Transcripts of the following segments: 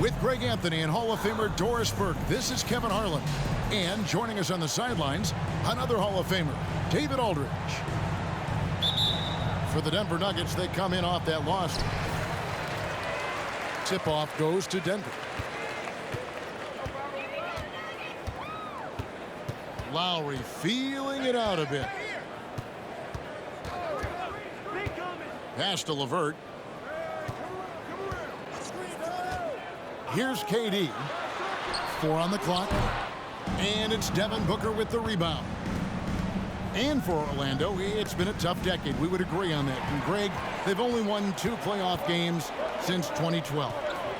With Greg Anthony and Hall of Famer Doris Burke, this is Kevin Harlan. And joining us on the sidelines, another Hall of Famer, David Aldridge. For the Denver Nuggets, they come in off that loss. Tip-off goes to Denver. Lowry feeling it out a bit. Pass to LeVert. Here's KD. 4 on the clock. And it's Devin Booker with the rebound. And for Orlando, it's been a tough decade. We would agree on that. And Greg, they've only won 2 playoff games since 2012.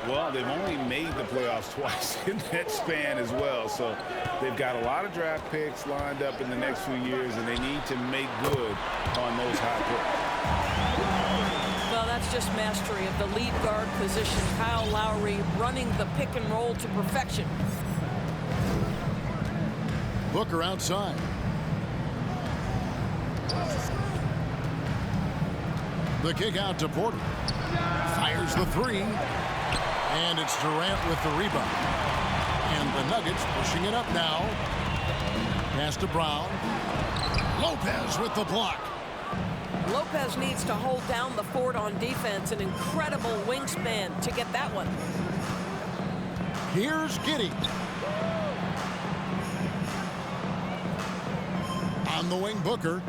Well, they've only made the playoffs twice in that span as well. So they've got a lot of draft picks lined up in the next few years, and they need to make good on those high picks. Well, that's just mastery of the lead guard position. Kyle Lowry running the pick and roll to perfection. Booker outside. The kick out to Porter. Fires the 3. And it's Durant with the rebound. And the Nuggets pushing it up now. Pass to Brown. Lopez with the block. Lopez needs to hold down the fort on defense. An incredible wingspan to get that one. Here's Giddey. On the wing, Booker.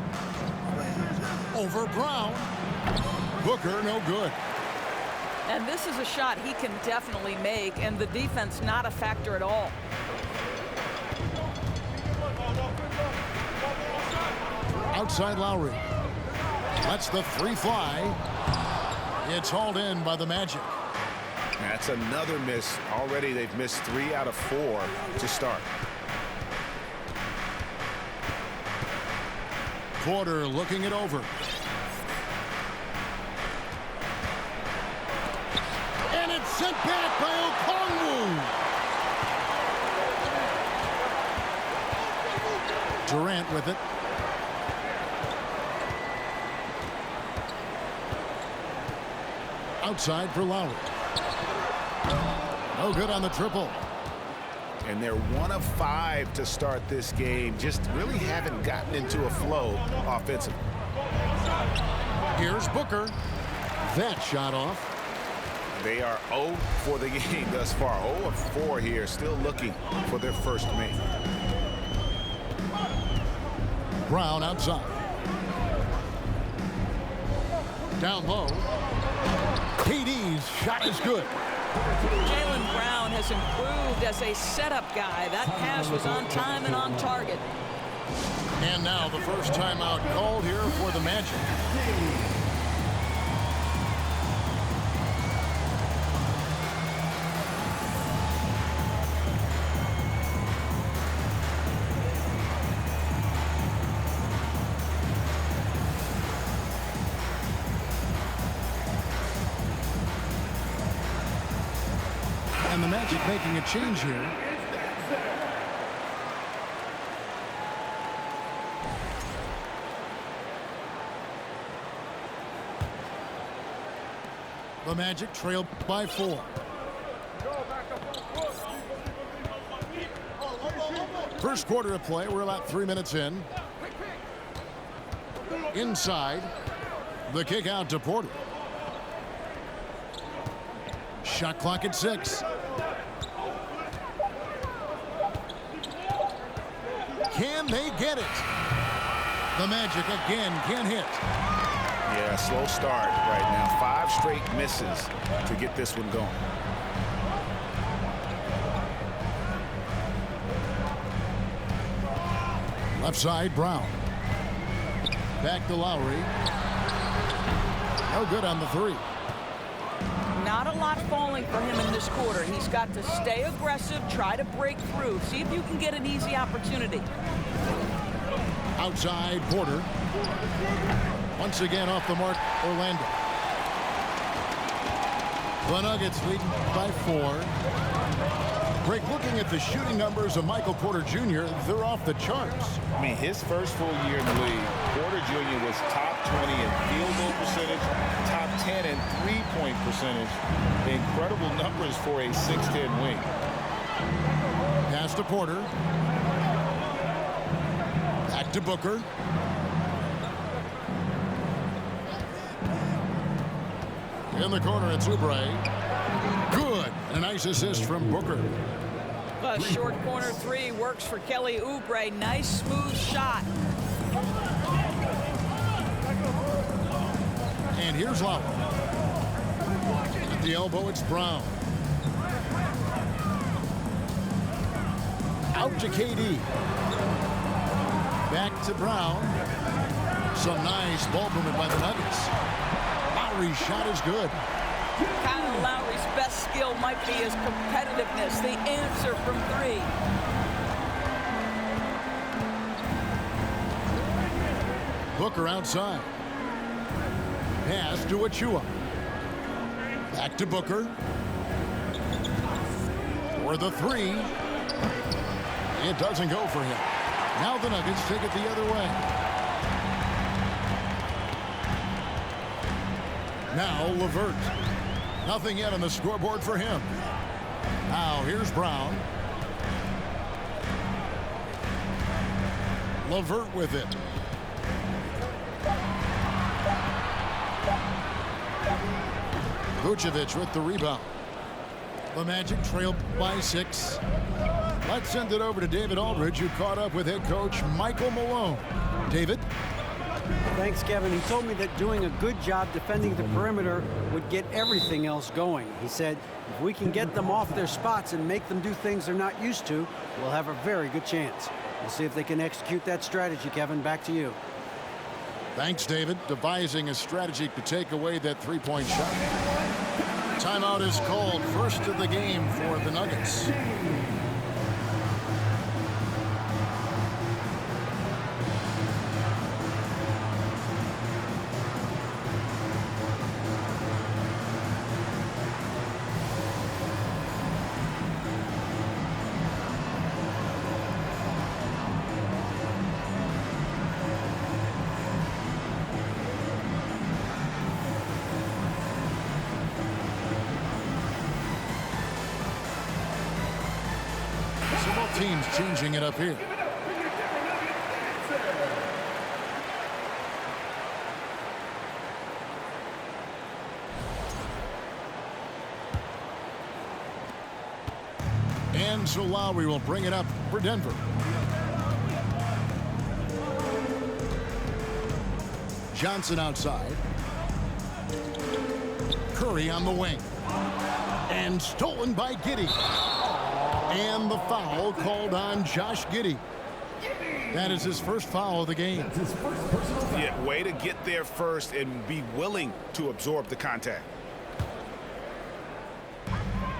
Over Brown. Booker, no good. And this is a shot he can definitely make, and the defense not a factor at all. Outside Lowry. Lets the 3 fly. It's hauled in by the Magic. That's another miss. Already they've missed 3 out of 4 to start. Porter looking it over. And it's sent back by Okongwu. Durant with it. Outside for Lowry. No good on the triple. And they're 1 of 5 to start this game. Just really haven't gotten into a flow offensively. Here's Booker. That shot off. They are 0 for the game thus far. 0 of 4 here, still looking for their first make. Brown outside. Down low. KD's shot is good. Jaylen Brown has improved as a setup guy. That pass was on time and on target. And now the first timeout called here for the Magic. And the Magic making a change here. The Magic trail by 4. First quarter of play. We're about 3 minutes in. Inside. The kick out to Porter. Shot clock at 6. Can they get it? The Magic again can't hit. Yeah, slow start right now. 5 straight misses to get this one going. Left side, Brown. Back to Lowry. No good on the 3. Not a lot falling for him in this quarter. He's got to stay aggressive, try to break through, see if you can get an easy opportunity. Outside, Porter. Once again off the mark, Orlando. The Nuggets leading by 4. Greg, looking at the shooting numbers of Michael Porter Jr., they're off the charts. I mean, his first full year in the league, Porter Jr. was top 20 in field goal percentage, top 10 in three-point percentage. Incredible numbers for a 6'10 wing. Pass to Porter. Back to Booker. In the corner, it's Oubre. Good. And a nice assist from Booker. A short corner three works for Kelly Oubre. Nice, smooth shot. And here's Lowry. At the elbow, it's Brown. Out to KD. Back to Brown. Some nice ball movement by the Nuggets. Lowry's shot is good. Kyle Lowry's best skill might be his competitiveness, the answer from three. Booker outside. Pass to Achua. Back to Booker. For the three. It doesn't go for him. Now the Nuggets take it the other way. Now LeVert. Nothing yet on the scoreboard for him. Now here's Brown. LeVert with it. Vucevic with the rebound. The Magic trail by 6. Let's send it over to David Aldridge, who caught up with head coach Michael Malone. David? Thanks, Kevin. He told me that doing a good job defending the perimeter would get everything else going. He said, if we can get them off their spots and make them do things they're not used to, we'll have a very good chance. We'll see if they can execute that strategy, Kevin. Back to you. Thanks, David. Devising a strategy to take away that three-point shot. Timeout is called. First of the game for the Nuggets. Teams changing it up here. And so Lowry will bring it up for Denver. Johnson outside. Curry on the wing. And stolen by Giddey. And the foul called on Josh Giddey. That is his first foul of the game. Yeah, way to get there first and be willing to absorb the contact.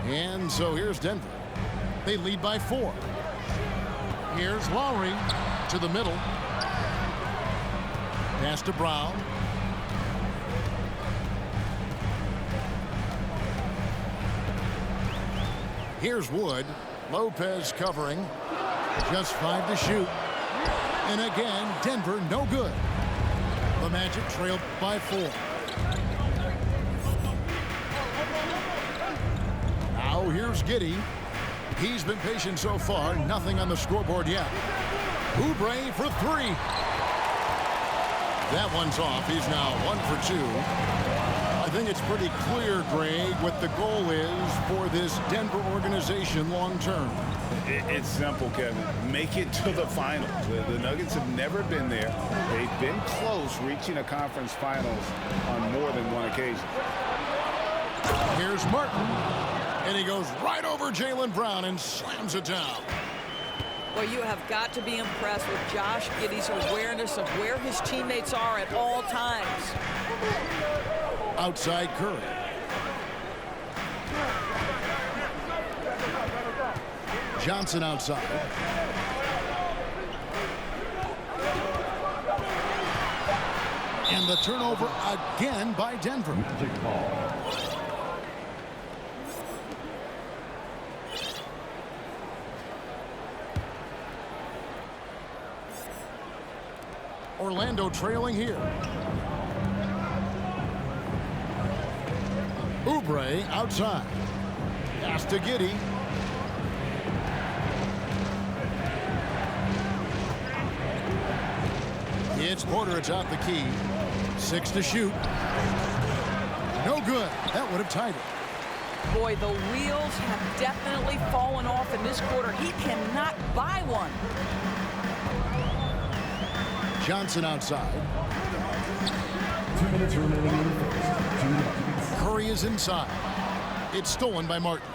And so here's Denver. They lead by 4. Here's Lowry to the middle. Pass to Brown. Here's Wood. Lopez covering. Just 5 to shoot. And again, Denver no good. The Magic trailed by 4. Now here's Giddey. He's been patient so far. Nothing on the scoreboard yet. Oubre for 3. That one's off. He's now 1 for 2. I think it's pretty clear, Greg, what the goal is for this Denver organization long term. It's simple, Kevin. Make it to the finals. The Nuggets have never been there. They've been close reaching a conference finals on more than one occasion. Here's Martin. And he goes right over Jaylen Brown and slams it down. Well, you have got to be impressed with Josh Giddey's awareness of where his teammates are at all times. Outside Curry. Johnson outside. And the turnover again by Denver. Orlando trailing here. Oubre outside. Pass to Giddey. It's Porter atop the key. 6 to shoot. No good. That would have tied it. Boy, the wheels have definitely fallen off in this quarter. He cannot buy one. Johnson outside. 2 minutes remaining in the first. Curry is inside. It's stolen by Martin.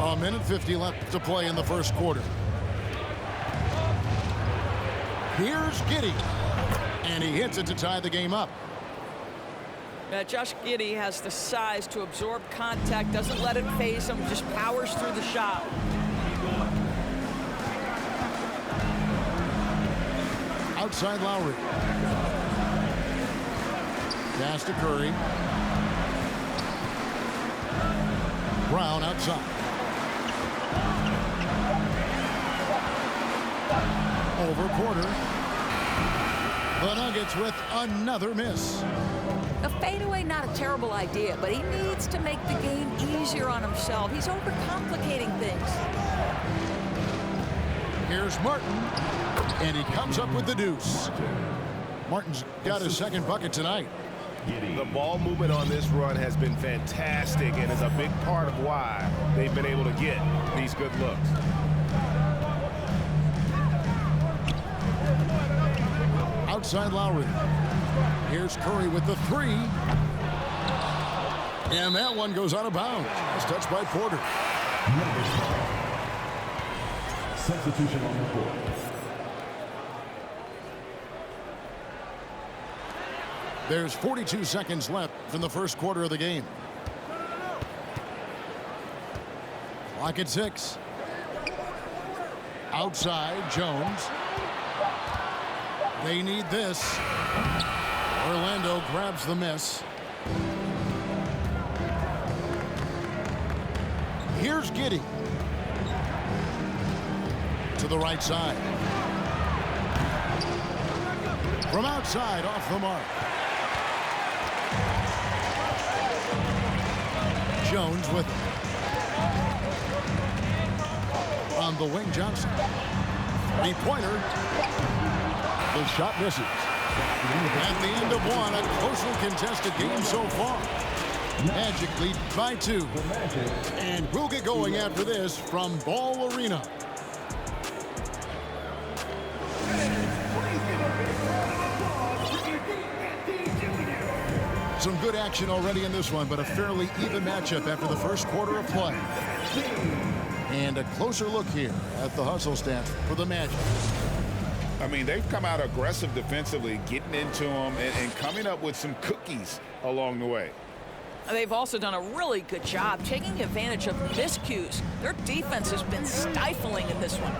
A minute 50 left to play in the first quarter. Here's Giddey. And he hits it to tie the game up. Josh Giddey has the size to absorb contact, doesn't let it phase him, just powers through the shot. Outside Lowry. Pass to Curry. Brown outside. Over Porter. The Nuggets with another miss. A fadeaway, not a terrible idea, but he needs to make the game easier on himself. He's overcomplicating things. Here's Martin, and he comes up with the deuce. Martin's got his second bucket tonight. The ball movement on this run has been fantastic and is a big part of why they've been able to get these good looks. Outside Lowry. Here's Curry with the three. And that one goes out of bounds. It's touched by Porter. Substitution on the court. There's 42 seconds left in the first quarter of the game. Clock at 6. Outside, Jones. They need this. Orlando grabs the miss. Here's Giddey. To the right side. From outside, off the mark. Jones with it. On the wing, Johnson. Three-pointer. The shot misses. At the end of one, a closely contested game so far. Magic lead by 2. And we'll get going after this from Ball Arena. Some good action already in this one, but a fairly even matchup after the first quarter of play. And a closer look here at the hustle stats for the Magic. I mean, they've come out aggressive defensively, getting into them and coming up with some cookies along the way. They've also done a really good job taking advantage of miscues. Their defense has been stifling in this one.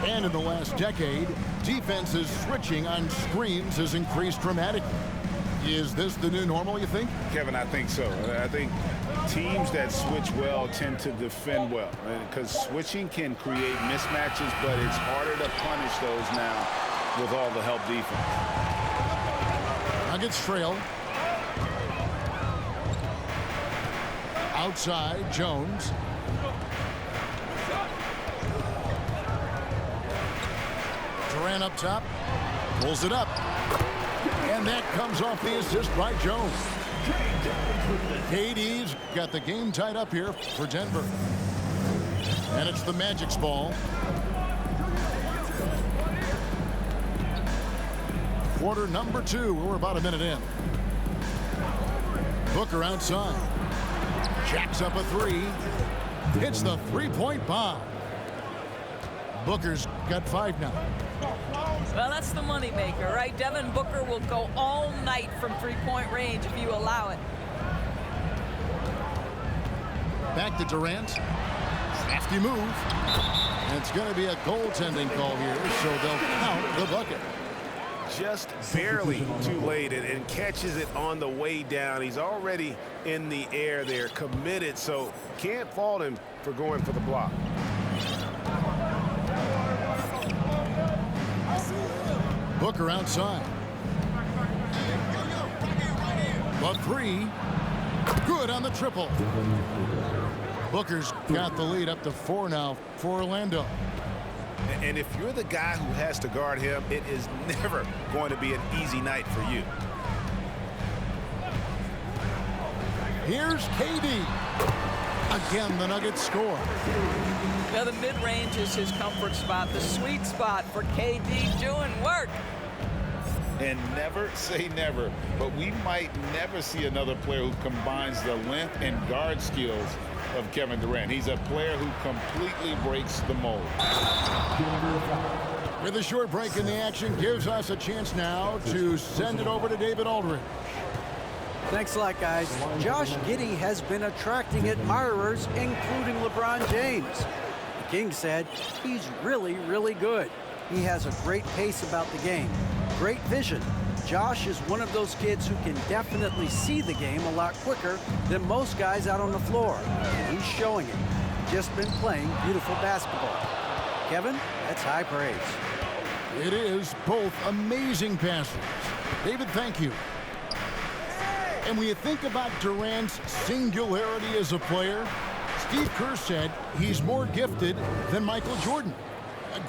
And in the last decade, defenses switching on screens has increased dramatically. Is this the new normal, you think? Kevin, I think so. I think teams that switch well tend to defend well, because switching can create mismatches, but it's harder to punish those now with all the help defense. Nuggets trail. Outside, Jones. Durant up top. Pulls it up. And that comes off the assist by Jones. KD's got the game tied up here for Denver. And it's the Magic's ball. Quarter number 2. We're about a minute in. Booker outside. Jacks up a 3. Hits the three-point bomb. Booker's got 5 now. Well, that's the moneymaker, right? Devin Booker will go all night from three-point range if you allow it. Back to Durant. Crafty move. And it's going to be a goaltending call here, so they'll count the bucket. just barely too late and catches it on the way down. He's already in the air there, committed, so can't fault him for going for the block. Booker outside. The three. Good on the triple. Booker's got the lead up to 4 now for Orlando. And if you're the guy who has to guard him, it is never going to be an easy night for you. Here's KD. Again, the Nuggets score. Now the mid-range is his comfort spot, the sweet spot for KD doing work. And never say never, but we might never see another player who combines the length and guard skills of Kevin Durant. He's a player who completely breaks the mold. With a short break in the action, gives us a chance now to send it over to David Aldridge. Thanks a lot, guys. Josh Giddey has been attracting admirers, including LeBron James. The King said he's really, really good. He has a great pace about the game, great vision. Josh is one of those kids who can definitely see the game a lot quicker than most guys out on the floor. And he's showing it. Just been playing beautiful basketball. Kevin, that's high praise. It is both amazing passes. David, thank you. And when you think about Durant's singularity as a player, Steve Kerr said he's more gifted than Michael Jordan.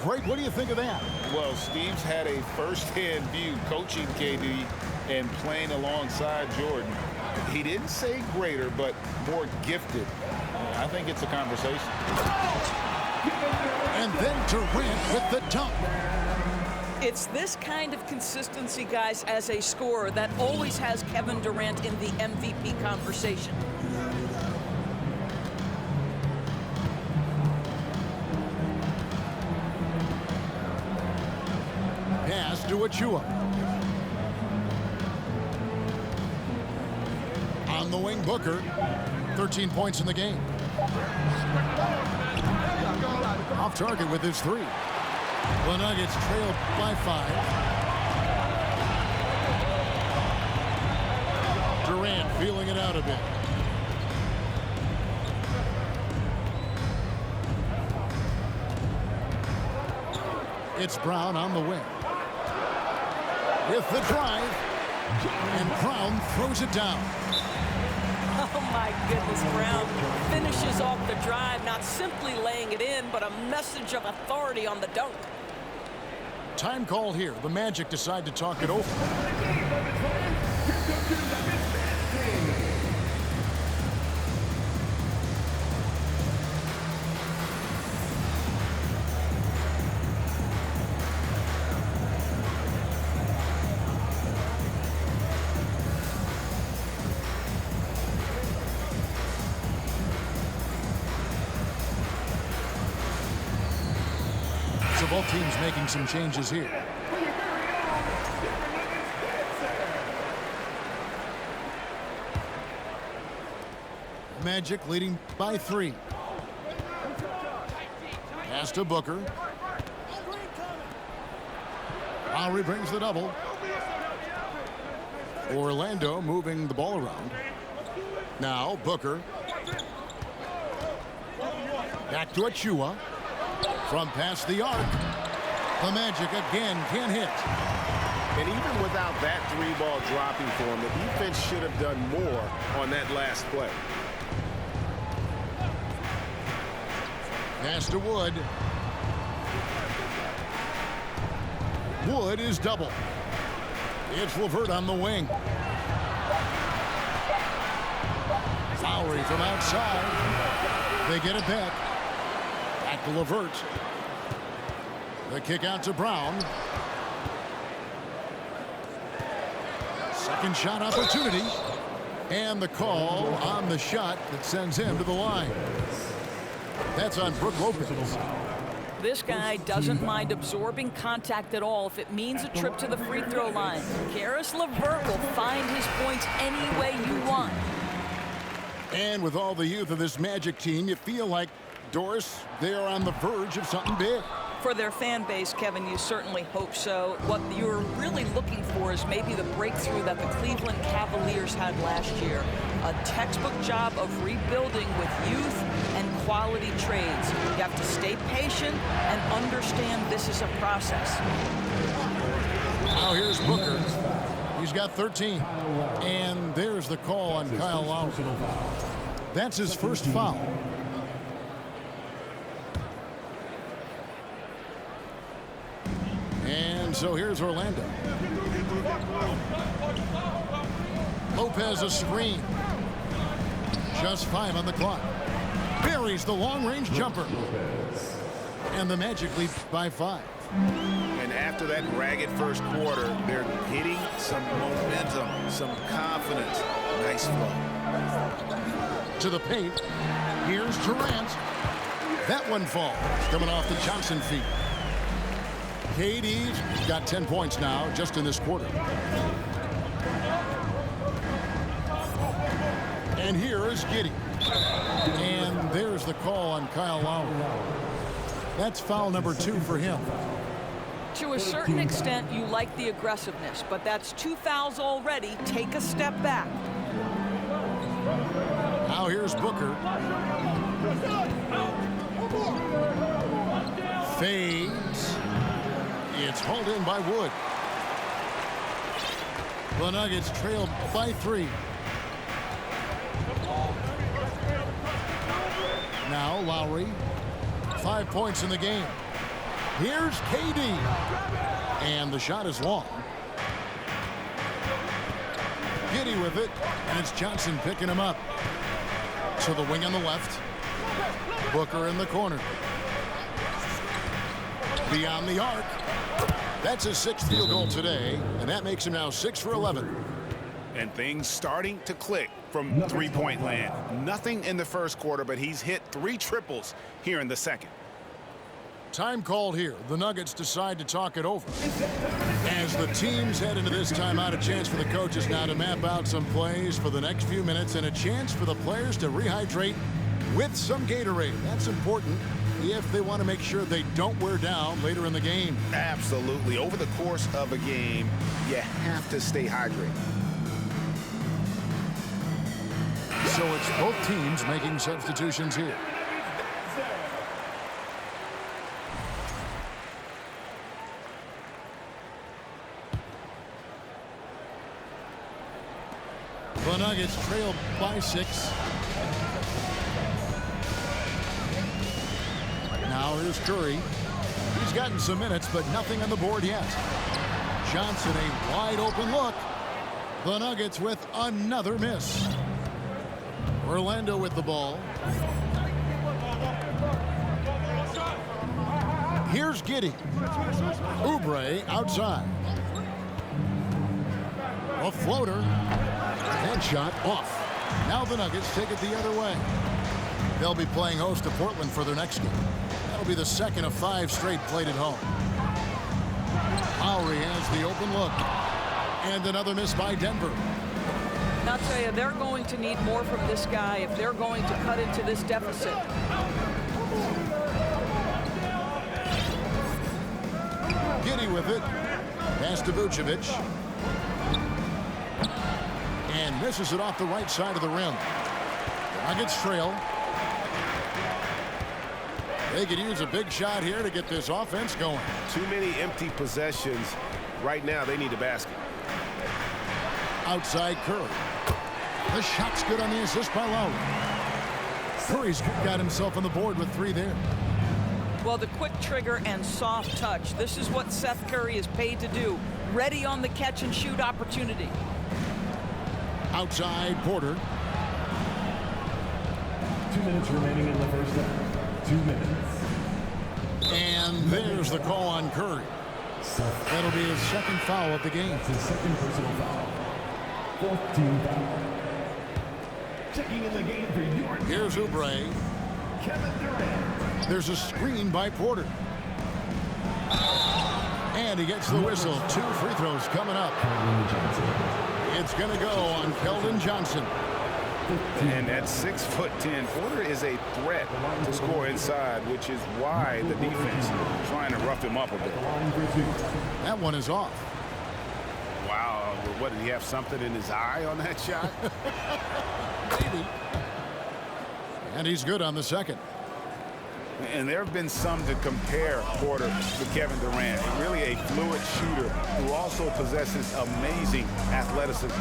Greg, what do you think of that? Well, Steve's had a first-hand view coaching KD and playing alongside Jordan. He didn't say greater, but more gifted. I think it's a conversation. And then Durant with the dunk. It's this kind of consistency, guys, as a scorer that always has Kevin Durant in the MVP conversation. Pass to Achua. On the wing, Booker. 13 points in the game. Off target with his three. The Nuggets trail by 5. Durant feeling it out a bit. It's Brown on the wing. With the drive, and Brown throws it down. Oh my goodness, Brown finishes off the drive, not simply laying it in, but a message of authority on the dunk. Time call here. The Magic decide to talk it over. So both teams making some changes here. Magic leading by 3. Pass to Booker. Lowry brings the double. Orlando moving the ball around. Now Booker. Back to Achua. From past the arc. The Magic again can't hit. And even without that 3-ball dropping for him, the defense should have done more on that last play. Pass to Wood. Wood is double. It's LeVert on the wing. Lowry from outside. They get it back. Back to LeVert. The kick out to Brown. Second shot opportunity. And the call on the shot that sends him to the line. That's on Brook Lopez. This guy doesn't mind absorbing contact at all if it means a trip to the free throw line. Caris LeVert will find his points any way you want. And with all the youth of this Magic team, you feel like, Doris, they are on the verge of something big. For their fan base, Kevin, you certainly hope so. What you're really looking for is maybe the breakthrough that the Cleveland Cavaliers had last year. A textbook job of rebuilding with youth and quality trades. You have to stay patient and understand this is a process. Now here's Booker. He's got 13. And there's the call on Kyle Lowry. That's his first foul. And so here's Orlando. Lopez a screen. Just 5 on the clock. Buries the long-range jumper. And the Magic lead by 5. And after that ragged first quarter, they're hitting some momentum, some confidence. Nice flow. To the paint. Here's Durant. That one falls. Coming off the Johnson feet. KD's got 10 points now just in this quarter. And here is Giddey. And there's the call on Kyle Lowry. That's foul number 2 for him. To a certain extent, you like the aggressiveness, but that's 2 fouls already. Take a step back. Now here's Booker. Fades. It's hauled in by Wood. The Nuggets trail by 3. Now Lowry. 5 points in the game. Here's KD. And the shot is long. Giddey with it. And it's Johnson picking him up. So the wing on the left. Booker in the corner. Beyond the arc. That's his 6th field goal today. And that makes him now 6 for 11. And things starting to click from three-point land. Nothing in the first quarter, but he's hit 3 triples here in the second. Time called here. The Nuggets decide to talk it over. As the teams head into this timeout, a chance for the coaches now to map out some plays for the next few minutes and a chance for the players to rehydrate with some Gatorade. That's important if they want to make sure they don't wear down later in the game. Absolutely. Over the course of a game, you have to stay hydrated. So it's both teams making substitutions here. The Nuggets trail by 6. Now here's Curry. He's gotten some minutes, but nothing on the board yet. Johnson, a wide open look. The Nuggets with another miss. Orlando with the ball. Here's Giddey. Oubre outside. A floater. Headshot off. Now the Nuggets take it the other way. They'll be playing host to Portland for their next game. That'll be the second of 5 straight played at home. Lowry has the open look. And another miss by Denver. And I'll tell you, they're going to need more from this guy if they're going to cut into this deficit. Giddey with it. Pass to Vucevic. And misses it off the right side of the rim. Nuggets trail. They could use a big shot here to get this offense going. Too many empty possessions. Right now, they need a basket. Outside Curry. The shot's good on the assist by Lowry. Curry's got himself on the board with 3 there. Well, the quick trigger and soft touch. This is what Seth Curry is paid to do. Ready on the catch and shoot opportunity. Outside Porter. 2 minutes remaining in the first half. 2 minutes. And there's the call on Curry. That'll be his 2nd foul of the game. It's his 2nd personal foul. 4th team foul. Checking in the game for your... Here's Oubre. Kevin Durant. There's a screen by Porter. And he gets the whistle. 2 free throws coming up. It's going to go on Keldon Johnson. And at 6'10", Porter is a threat to score inside, which is why the defense is trying to rough him up a bit. That one is off. Wow, what, did he have something in his eye on that shot? Maybe. And he's good on the second. And there have been some to compare Porter to Kevin Durant. Really a fluid shooter who also possesses amazing athleticism.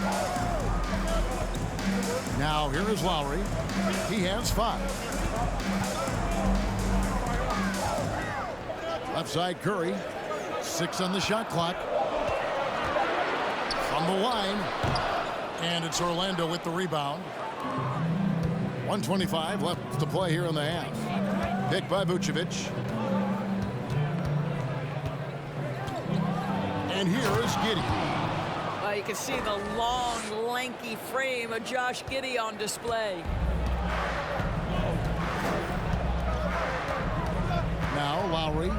Now here is Lowry. He has 5. Left side Curry. 6 on the shot clock. From the line. And it's Orlando with the rebound. 1:25 left to play here in the half. Pick by Vucevic. And here is Giddey. Well, you can see the long, lanky frame of Josh Giddey on display. Now Lowry.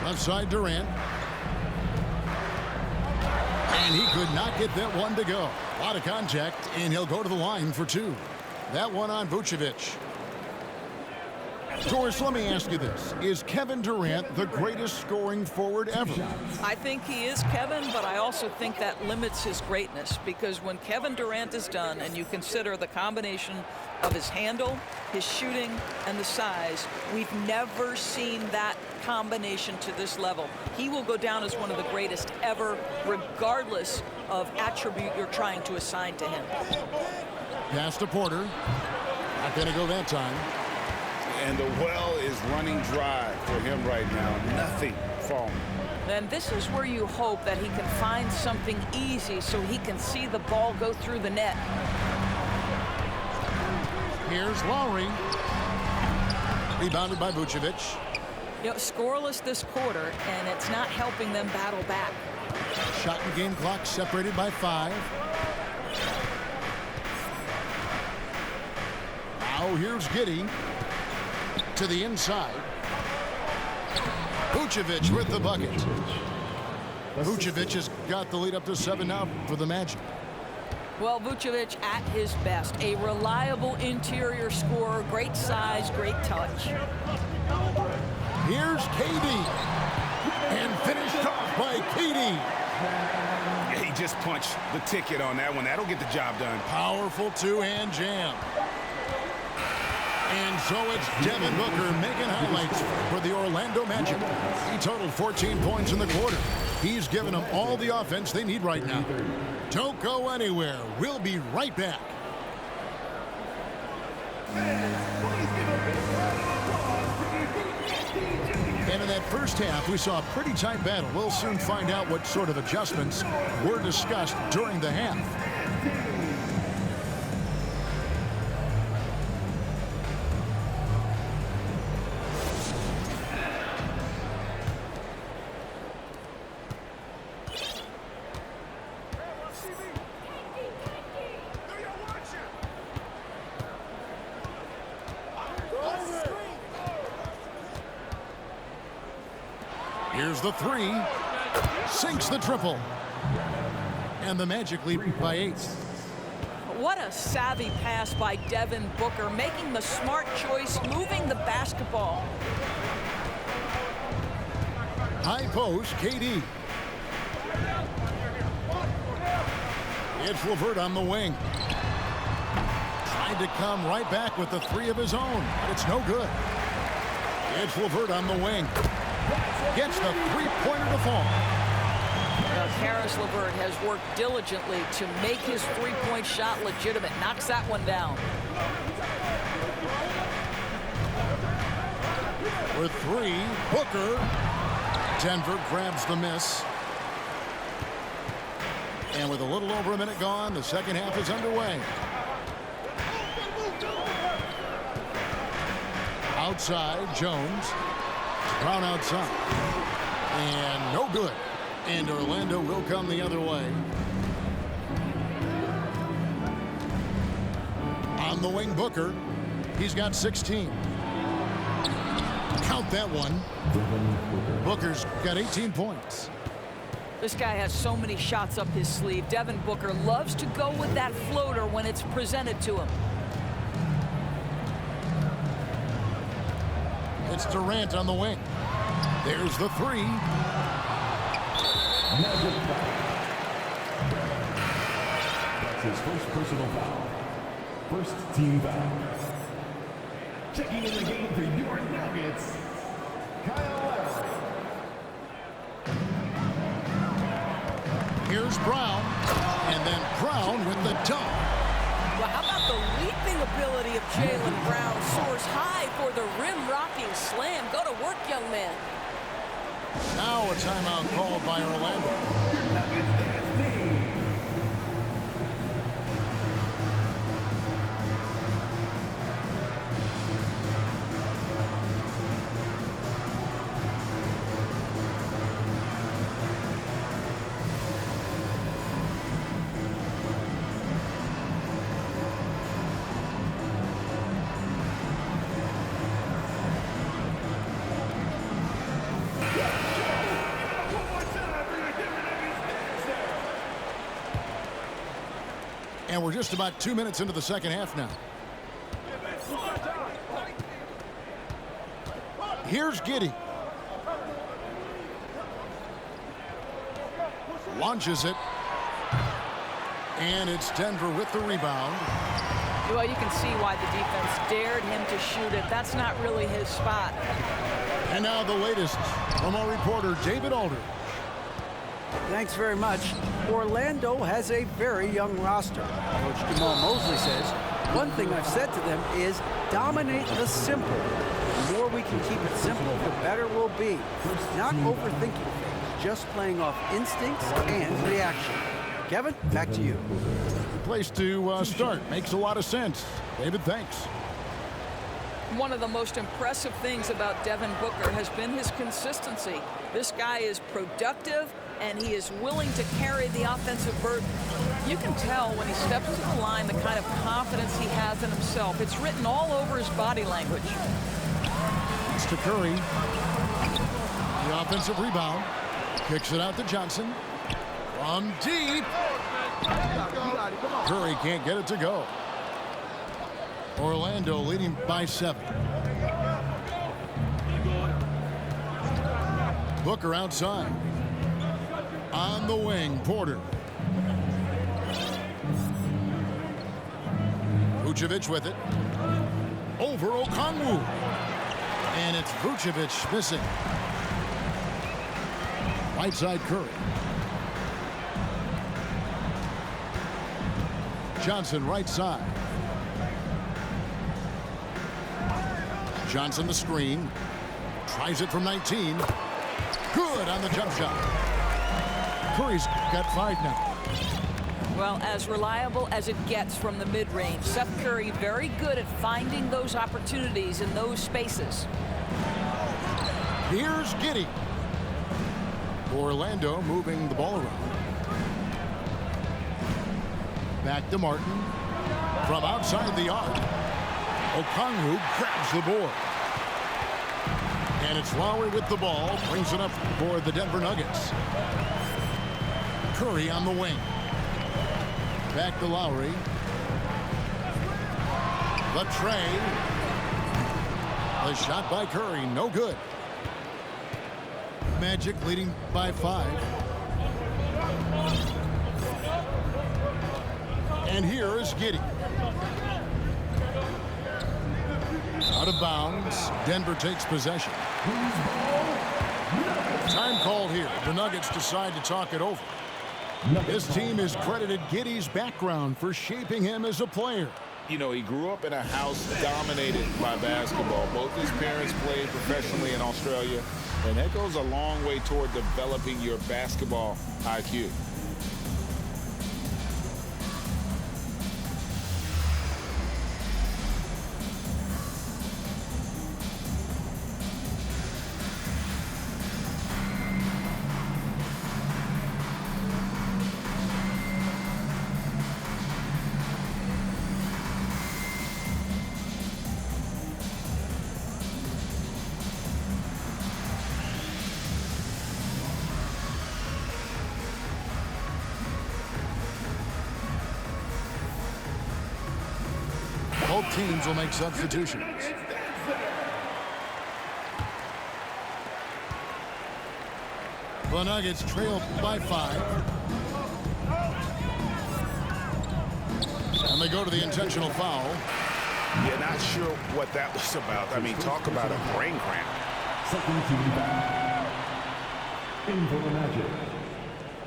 Left side Durant. And he could not get that one to go. A lot of contact, and he'll go to the line for 2. That one on Vucevic. Doris, let me ask you this. Is Kevin Durant the greatest scoring forward ever? I think he is, Kevin, but I also think that limits his greatness, because when Kevin Durant is done and you consider the combination of his handle, his shooting, and the size, we've never seen that combination to this level. He will go down as one of the greatest ever, regardless of attribute you're trying to assign to him. Pass to Porter. Not going to go that time. And the well is running dry for him right now. Nothing falling. And this is where you hope that he can find something easy so he can see the ball go through the net. Here's Lowry. Rebounded by Vucevic. You know, scoreless this quarter, and it's not helping them battle back. Shot and game clock separated by 5. Now here's Giddey. To the inside. Vucevic with the bucket. Vucevic has got the lead up to 7 now for the Magic. Well, Vucevic at his best. A reliable interior scorer. Great size, great touch. Here's KD. And finished off by KD. Yeah, he just punched the ticket on that one. That'll get the job done. Powerful 2-hand jam. And so it's Devin Booker making highlights for the Orlando Magic. He totaled 14 points in the quarter. He's given them all the offense they need right now. Don't go anywhere. We'll be right back. And in that first half, we saw a pretty tight battle. We'll soon find out what sort of adjustments were discussed during the half. Here's the 3. Sinks the triple. And the Magic lead by 8. What a savvy pass by Devin Booker, making the smart choice, moving the basketball. High post, KD. It's LeVert on the wing. Trying to come right back with the 3 of his own, but it's no good. It's LeVert on the wing. Gets the 3-pointer to fall. Now, Karis LeVert has worked diligently to make his 3-point shot legitimate. Knocks that one down. For 3, Booker. Denver grabs the miss. And with a little over a minute gone, the second half is underway. Outside, Jones. Brown outside. And no good. And Orlando will come the other way. On the wing, Booker. He's got 16. Count that one. Booker's got 18 points. This guy has so many shots up his sleeve. Devin Booker loves to go with that floater when it's presented to him. It's Durant on the wing. There's the three. That's his first personal foul. First team foul. Checking in the game for your Nuggets, Kyle Lowry. Here's Brown. And then Brown with the dunk. Well, how about the leaping ability of Jaylen Brown? Soars high for the rim-rocking slam. Go to work, young man. Now a timeout called by Orlando. And we're just about 2 minutes into the second half now. Here's Giddey. Launches it. And it's Denver with the rebound. Well, you can see why the defense dared him to shoot it. That's not really his spot. And now the latest from our reporter, David Alder. Thanks very much. Orlando has a very young roster. Coach Jamal Mosley says, one thing I've said to them is dominate the simple. The more we can keep it simple, the better we'll be. Not overthinking things, just playing off instincts and reaction. Kevin, back to you. Place to start. Makes a lot of sense. David, thanks. One of the most impressive things about Devin Booker has been his consistency. This guy is productive, and he is willing to carry the offensive burden. You can tell when he steps to the line the kind of confidence he has in himself. It's written all over his body language. It's to Curry. The offensive rebound. Kicks it out to Johnson. From deep. Curry can't get it to go. Orlando leading by 7. Booker outside. On the wing, Porter. Vucevic with it. Over Okongwu. And it's Vucevic missing. Right side Curry. Johnson right side. Johnson the screen. Tries it from 19. Good on the jump shot. Curry's got 5 now. Well, as reliable as it gets from the mid-range. Seth Curry very good at finding those opportunities in those spaces. Here's Giddey. Orlando moving the ball around. Back to Martin. From outside the arc. Okongwu grabs the board. And it's Lowry with the ball. Brings it up for the Denver Nuggets. Curry on the wing. Back to Lowry. The tray. The shot by Curry. No good. Magic leading by 5. And here is Giddey. Out of bounds. Denver takes possession. Time called here. The Nuggets decide to talk it over. This team has credited Giddey's background for shaping him as a player. You know, he grew up in a house dominated by basketball. Both his parents played professionally in Australia, and that goes a long way toward developing your basketball IQ. Both teams will make substitutions. The Nuggets trail by 5. And they go to the intentional foul. Yeah, not sure what that was about. I mean, talk about a brain cramp. Second team foul. In for the Magic,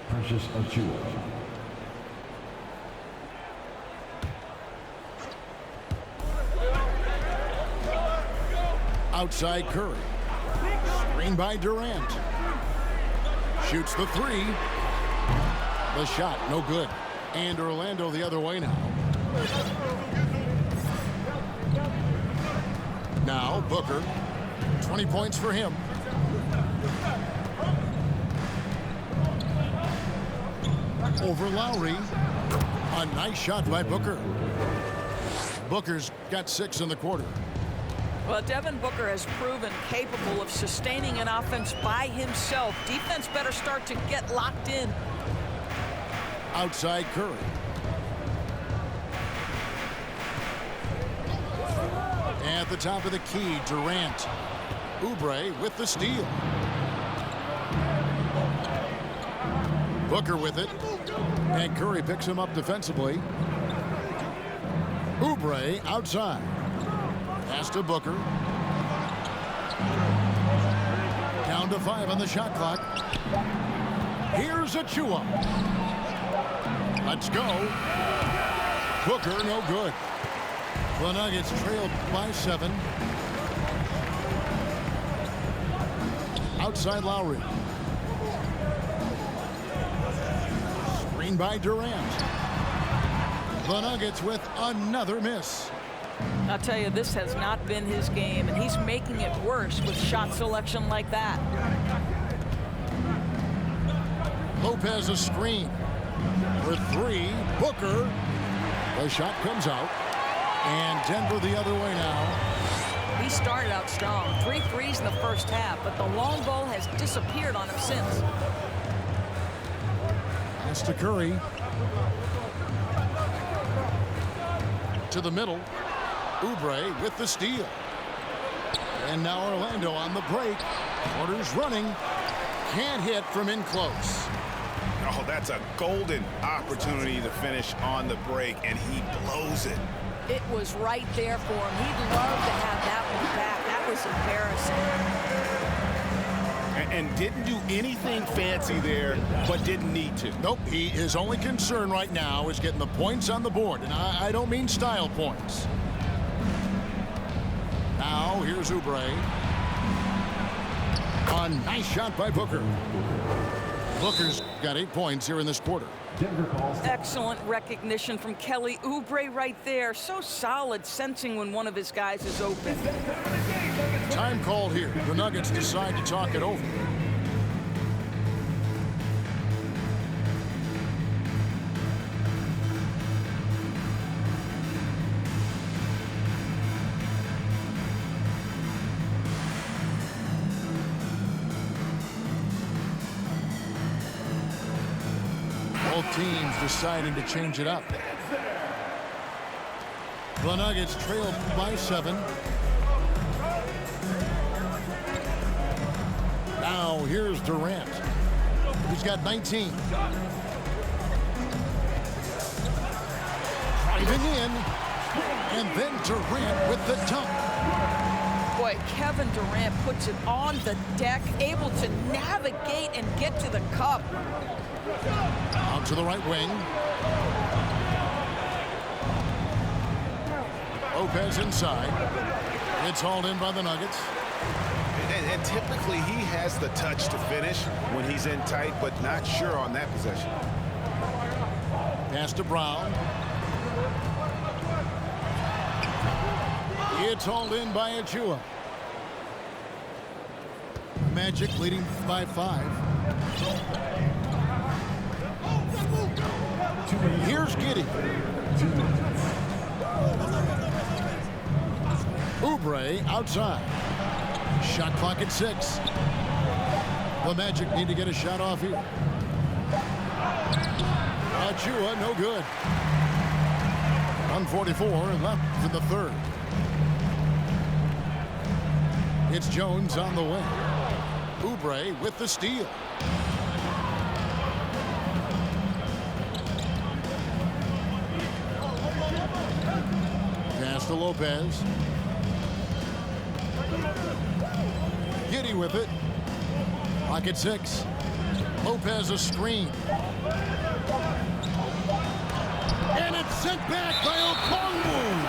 Precious Achiuwa. Outside Curry. Screen by Durant. Shoots the 3. The shot, no good. And Orlando the other way now. Now Booker. 20 points for him. Over Lowry. A nice shot by Booker. Booker's got 6 in the quarter. Well, Devin Booker has proven capable of sustaining an offense by himself. Defense better start to get locked in. Outside Curry. At the top of the key, Durant. Oubre with the steal. Booker with it. And Curry picks him up defensively. Oubre outside. Pass to Booker. Down to 5 on the shot clock. Here's Achiuwa. Let's go. Booker, no good. The Nuggets trailed by 7. Outside Lowry. Screen by Durant. The Nuggets with another miss. I'll tell you, this has not been his game, and he's making it worse with shot selection like that. Lopez a screen. For 3, Booker. The shot comes out. And Denver the other way now. He started out strong. 3 threes in the first half, but the long ball has disappeared on him since. Pass to Curry. To the middle. Oubre with the steal. And now Orlando on the break. Porter's running. Can't hit from in close. Oh, that's a golden opportunity to finish on the break, and he blows it. It was right there for him. He'd love to have that one back. That was embarrassing. And didn't do anything fancy there, but didn't need to. Nope, his only concern right now is getting the points on the board. And I don't mean style points. Now, here's Oubre. A nice shot by Booker. Booker's got 8 points here in this quarter. Excellent recognition from Kelly Oubre right there. So solid, sensing when one of his guys is open. Time called here. The Nuggets decide to talk it over. Both teams deciding to change it up. The Nuggets trail by 7. Now here's Durant. He's got 19. Driving in. And then Durant with the dunk. Boy, Kevin Durant puts it on the deck, able to navigate and get to the cup. Out to the right wing. Lopez inside. It's hauled in by the Nuggets. And typically he has the touch to finish when he's in tight, but not sure on that possession. Pass to Brown. It's hauled in by Achiuwa. Magic leading by 5. Here's Giddey. Oubre outside. Shot clock at 6. The Magic need to get a shot off here. Achiuwa, no good. 1:44 left in the third. It's Jones on the wing. Oubre with the steal. Pass to Lopez. Giddy with it. Pocket 6. Lopez a screen. And it's sent back by Okongwu.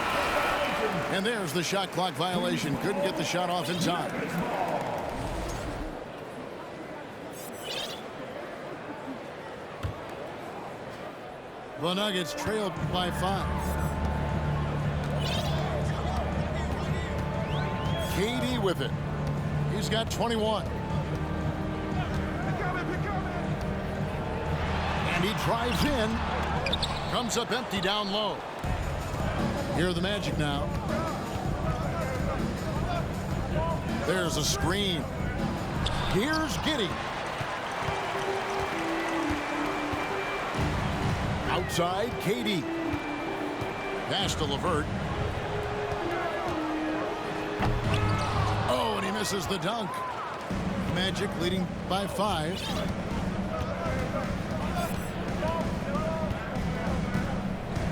And there's the shot clock violation. Couldn't get the shot off in time. The Nuggets trailed by 5. KD with it. He's got 21. And he drives in. Comes up empty down low. Here are the Magic now. There's a screen. Here's Giddey. Outside, KD. Pass to LeVert. Oh, and he misses the dunk. Magic leading by 5.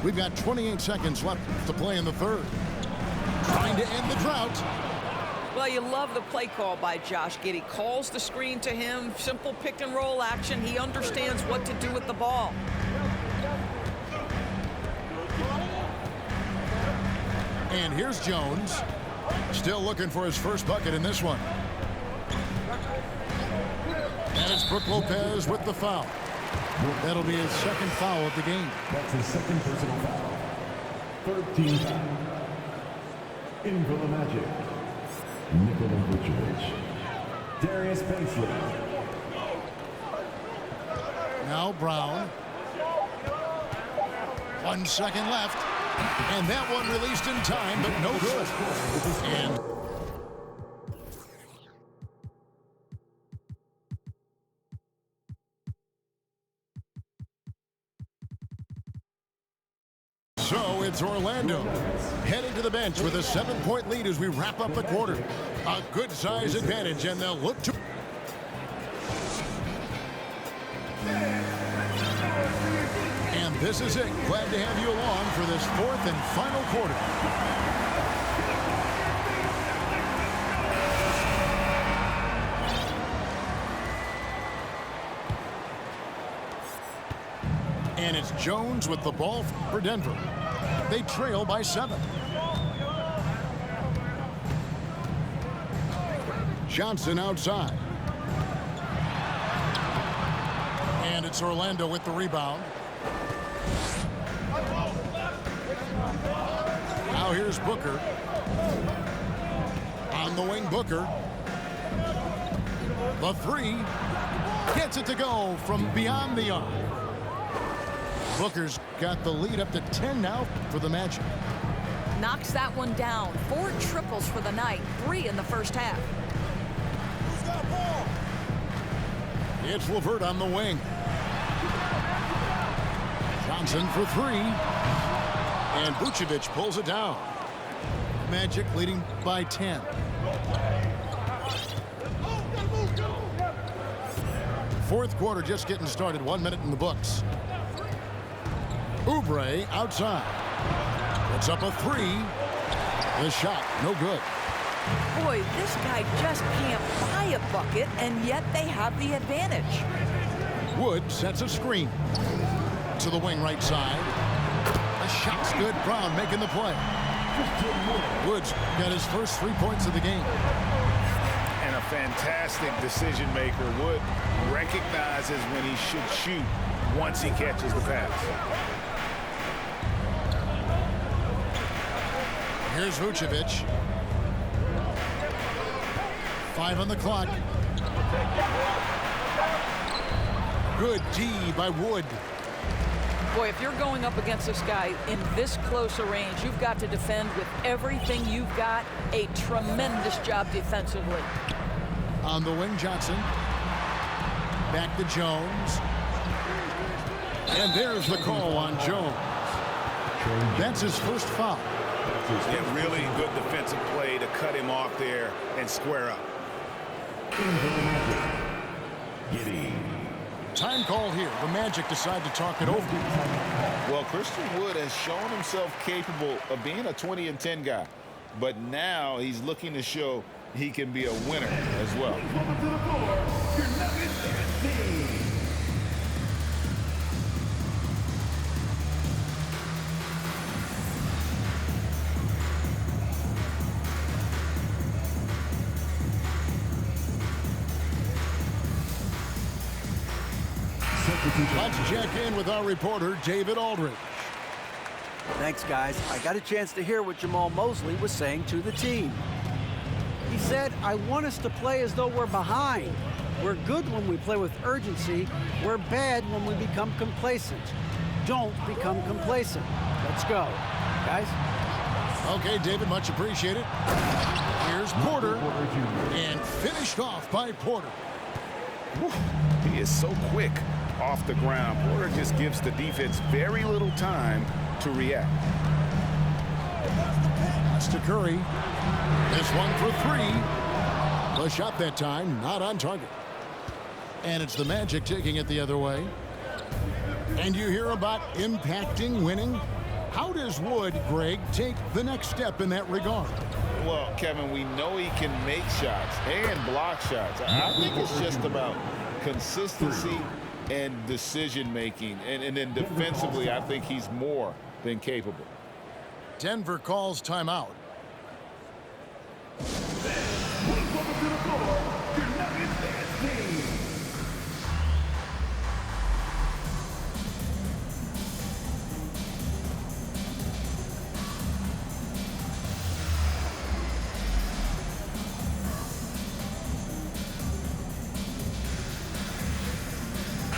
We've got 28 seconds left to play in the third. Trying to end the drought. Well, you love the play call by Josh Giddey. Calls the screen to him. Simple pick and roll action. He understands what to do with the ball. And here's Jones. Still looking for his first bucket in this one. And it's Brook Lopez with the foul. That'll be his second foul of the game. That's his second personal foul. Third team foul. In for the Magic, Nikola Vucevic. Darius Baisley. Now Brown. 1 second left. And that one released in time, but no good. And so it's Orlando heading to the bench with a 7-point lead as we wrap up the quarter. A good size advantage, and they'll look to. And this is it. Glad to have you along for this 4th and final quarter. And it's Jones with the ball for Denver. They trail by 7. Johnson outside. And it's Orlando with the rebound. Now here's Booker. On the wing, Booker. The 3. Gets it to go from beyond the arc. Booker's got the lead up to 10 now for the Magic. Knocks that one down. 4 triples for the night. 3 in the first half. Who's got ball? It's LeVert on the wing. Johnson for 3. And Vucevic pulls it down. Magic leading by 10. Fourth quarter just getting started. 1 minute in the books. Oubre outside. Puts up a 3. The shot, no good. Boy, this guy just can't buy a bucket, and yet they have the advantage. Wood sets a screen. To the wing right side. The shot's good. Brown making the play. Woods got his first 3 points of the game. And a fantastic decision maker. Wood recognizes when he should shoot once he catches the pass. Here's Vucevic. 5 on the clock. Good D by Wood. Boy, if you're going up against this guy in this close a range, you've got to defend with everything you've got. A tremendous job defensively. On the wing, Johnson. Back to Jones. And there's the call on Jones. That's his first foul. Yeah, really good defensive play to cut him off there and square up. Time called here. The Magic decide to talk it over. Well, Christian Wood has shown himself capable of being a 20-10 guy, but now he's looking to show he can be a winner as well. Let's check in with our reporter, David Aldridge. Thanks, guys. I got a chance to hear what Jamal Mosley was saying to the team. He said, I want us to play as though we're behind. We're good when we play with urgency. We're bad when we become complacent. Don't become complacent. Let's go. Guys? Okay, David, much appreciated. Here's Porter, and finished off by Porter. He is so quick off the ground. Porter just gives the defense very little time to react. Pass to Curry. This one for three. The shot that time, not on target. And it's the Magic taking it the other way. And you hear about impacting winning. How does Wood, Greg, take the next step in that regard? Well, Kevin, we know he can make shots and block shots. I think it's just about consistency and decision-making. And then defensively, I think he's more than capable. Denver calls timeout.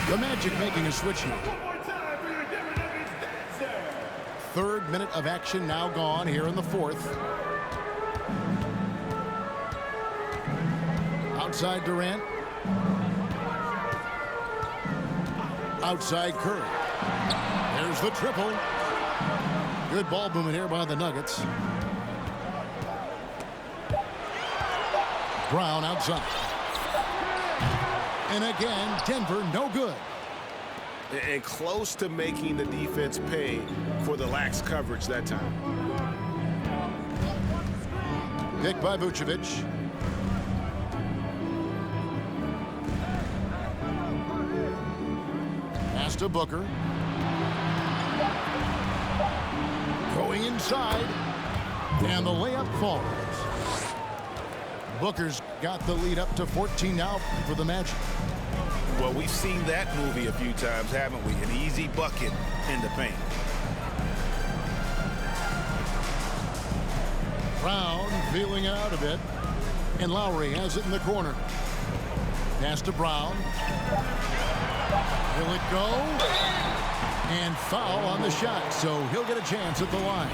The Magic making a switch here. Third minute of action now gone here in the fourth. Outside Durant. Outside Curry. There's the triple. Good ball movement here by the Nuggets. Brown outside. And again, Denver no good. And close to making the defense pay for the lax coverage that time. Picked by Vucevic. Pass to Booker. Going inside. And the layup falls. Booker's got the lead up to 14 now for the Magic. Well, we've seen that movie a few times, haven't we? An easy bucket in the paint. Brown feeling it out a bit. And Lowry has it in the corner. Pass to Brown. Will it go? And foul on the shot, so he'll get a chance at the line.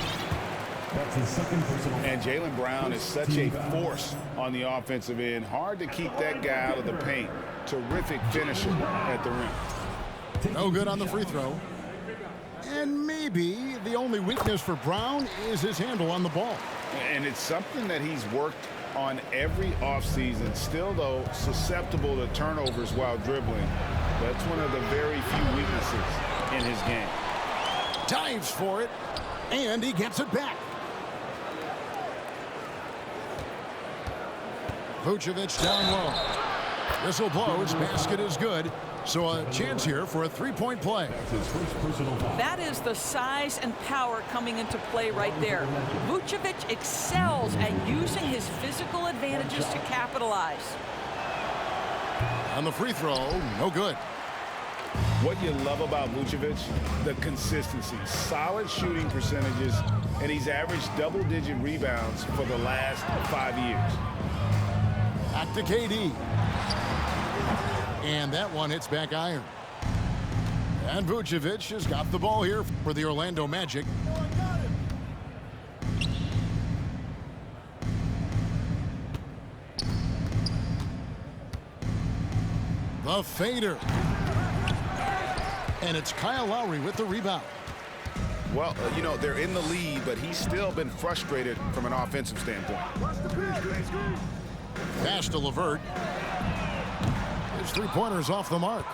That's his second personal. And Jaylen Brown is such a force on the offensive end. Hard to keep that guy out of the paint. Terrific finisher at the rim. No good on the free throw. And maybe the only weakness for Brown is his handle on the ball. And it's something that he's worked on every offseason. Still, though, susceptible to turnovers while dribbling. That's one of the very few weaknesses in his game. Dives for it, and he gets it back. Vucevic down low. Whistle blows. Basket is good. So a chance here for a three-point play. That's his first personal foul. That is the size and power coming into play right there. Vucevic excels at using his physical advantages to capitalize. On the free throw, no good. What you love about Vucevic, the consistency, solid shooting percentages, and he's averaged double-digit rebounds for the last 5 years. Back to KD. And that one hits back iron. And Vucevic has got the ball here for the Orlando Magic. The fader. And it's Kyle Lowry with the rebound. Well, you know, they're in the lead, but he's still been frustrated from an offensive standpoint. Pass to LeVert. His three-pointer's off the mark.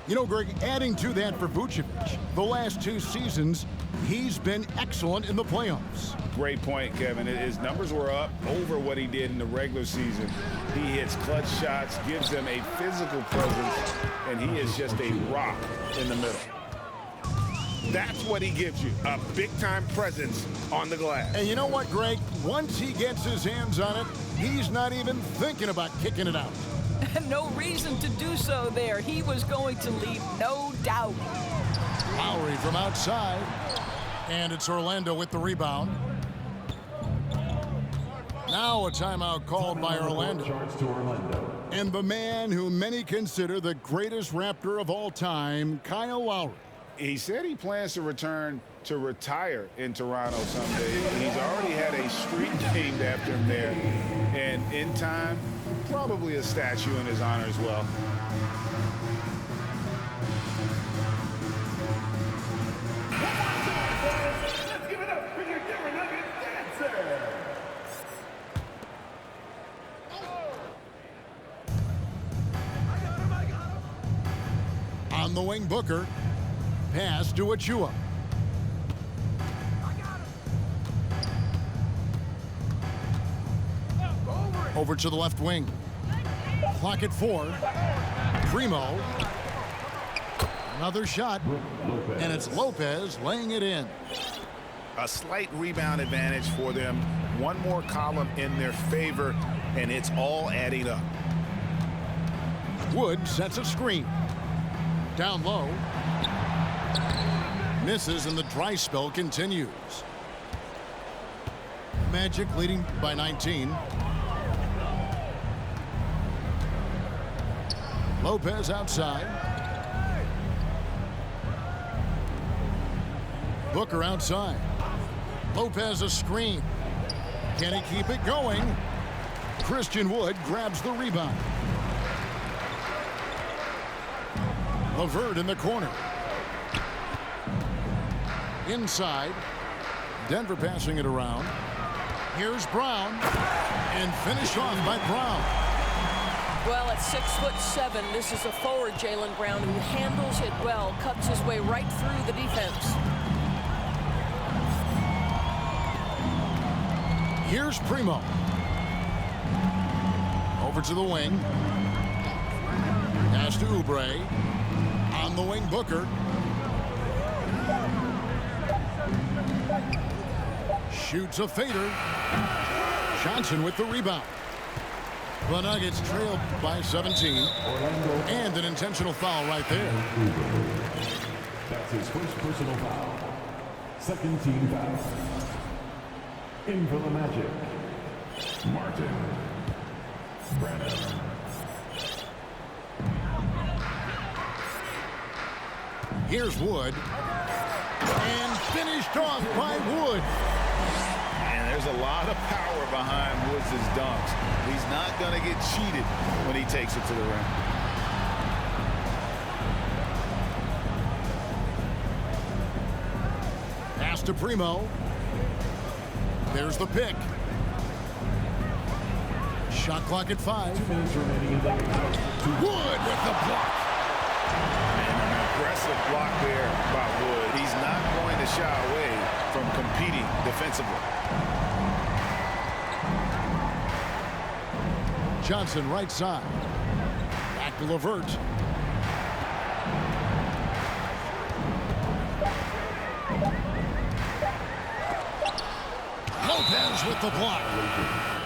You know, Greg, adding to that for Vucevic, the last 2 seasons, he's been excellent in the playoffs. Great point, Kevin. His numbers were up over what he did in the regular season. He hits clutch shots, gives them a physical presence, and he is just a rock in the middle. That's what he gives you, a big-time presence on the glass. And you know what, Greg? Once he gets his hands on it, he's not even thinking about kicking it out. No reason to do so there. He was going to lead, no doubt. Lowry from outside. And it's Orlando with the rebound. Now a timeout called by Orlando. And the man who many consider the greatest Raptor of all time, Kyle Lowry. He said he plans to return to retire in Toronto someday. He's already had a street named after him there. And in time, probably a statue in his honor as well. Let's give it up for your Denver Nuggets dancer. On the wing, Booker. Pass to Achua. Over to the left wing. Clock at 4. Primo. Another shot. And it's Lopez laying it in. A slight rebound advantage for them. One more column in their favor, and it's all adding up. Wood sets a screen. Down low. Misses, and the dry spell continues. Magic leading by 19. Lopez outside. Booker outside. Lopez a screen. Can he keep it going? Christian Wood grabs the rebound. LeVert in the corner. Inside. Denver passing it around. Here's Brown. And finished off by Brown. Well, at 6'7", this is a forward, Jaylen Brown, who handles it well, cuts his way right through the defense. Here's Primo. Over to the wing. Pass to Oubre. On the wing, Booker. Shoots a fader. Johnson with the rebound. The Nuggets trailed by 17. And an intentional foul right there. That's his first personal foul. Second team foul. In for the Magic, Martin Brennan. Here's Wood. And finished off by Wood. And there's a lot of power behind Woods' dunks. He's not going to get cheated when he takes it to the rim. Pass to Primo. There's the pick. Shot clock at 5. 2 minutes remaining in the game. Wood with the block. And an aggressive block there by Wood. He's not going to shy away from competing defensively. Johnson right side. Back to LeVert. Lopez with the block.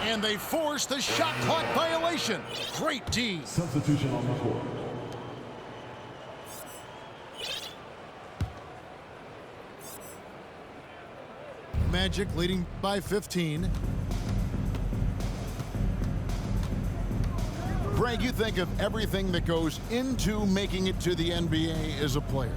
And they force the shot clock violation. Great D. Substitution on the court. Magic leading by 15. Greg, you think of everything that goes into making it to the NBA as a player.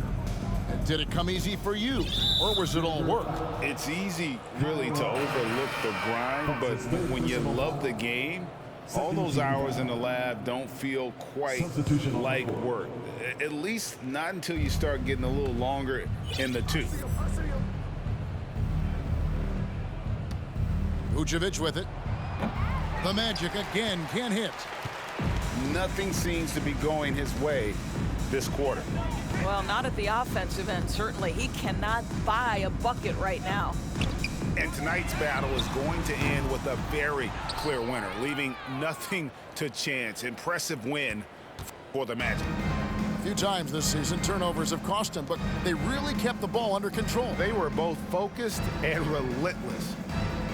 Did it come easy for you, or was it all work? It's easy, really, to overlook the grind, but when you love the game, all those hours in the lab don't feel quite like work. At least not until you start getting a little longer in the tooth. Vucevic with it. The Magic again can't hit. Nothing seems to be going his way this quarter. Well, not at the offensive end, certainly. He cannot buy a bucket right now. And tonight's battle is going to end with a very clear winner, leaving nothing to chance. Impressive win for the Magic. A few times this season, turnovers have cost him, but they really kept the ball under control. They were both focused and relentless.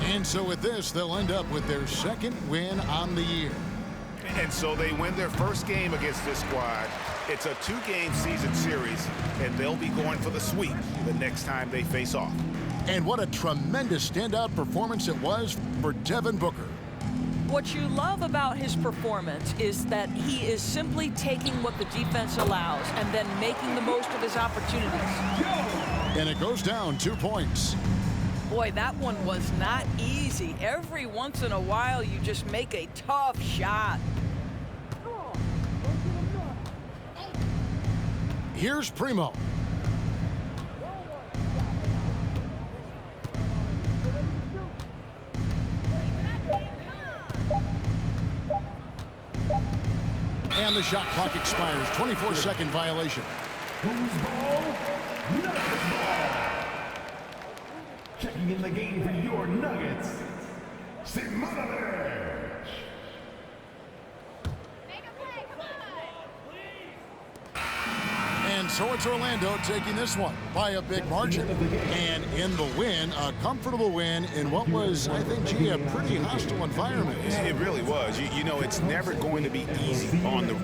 And so with this, they'll end up with their second win on the year. And so they win their first game against this squad. It's a 2-game season series, and they'll be going for the sweep the next time they face off. And what a tremendous standout performance it was for Devin Booker. What you love about his performance is that he is simply taking what the defense allows and then making the most of his opportunities. And it goes down 2 points. Boy, that one was not easy. Every once in a while, you just make a tough shot. Here's Primo. And the shot clock expires. 24-second violation. Who's ball? Nuggets ball. Checking in the game for your Nuggets, Simonovic. And so it's Orlando taking this one by a big margin. And in the win, a comfortable win in what was, I think, gee, a pretty hostile environment. It really was. You know, it's never going to be easy on the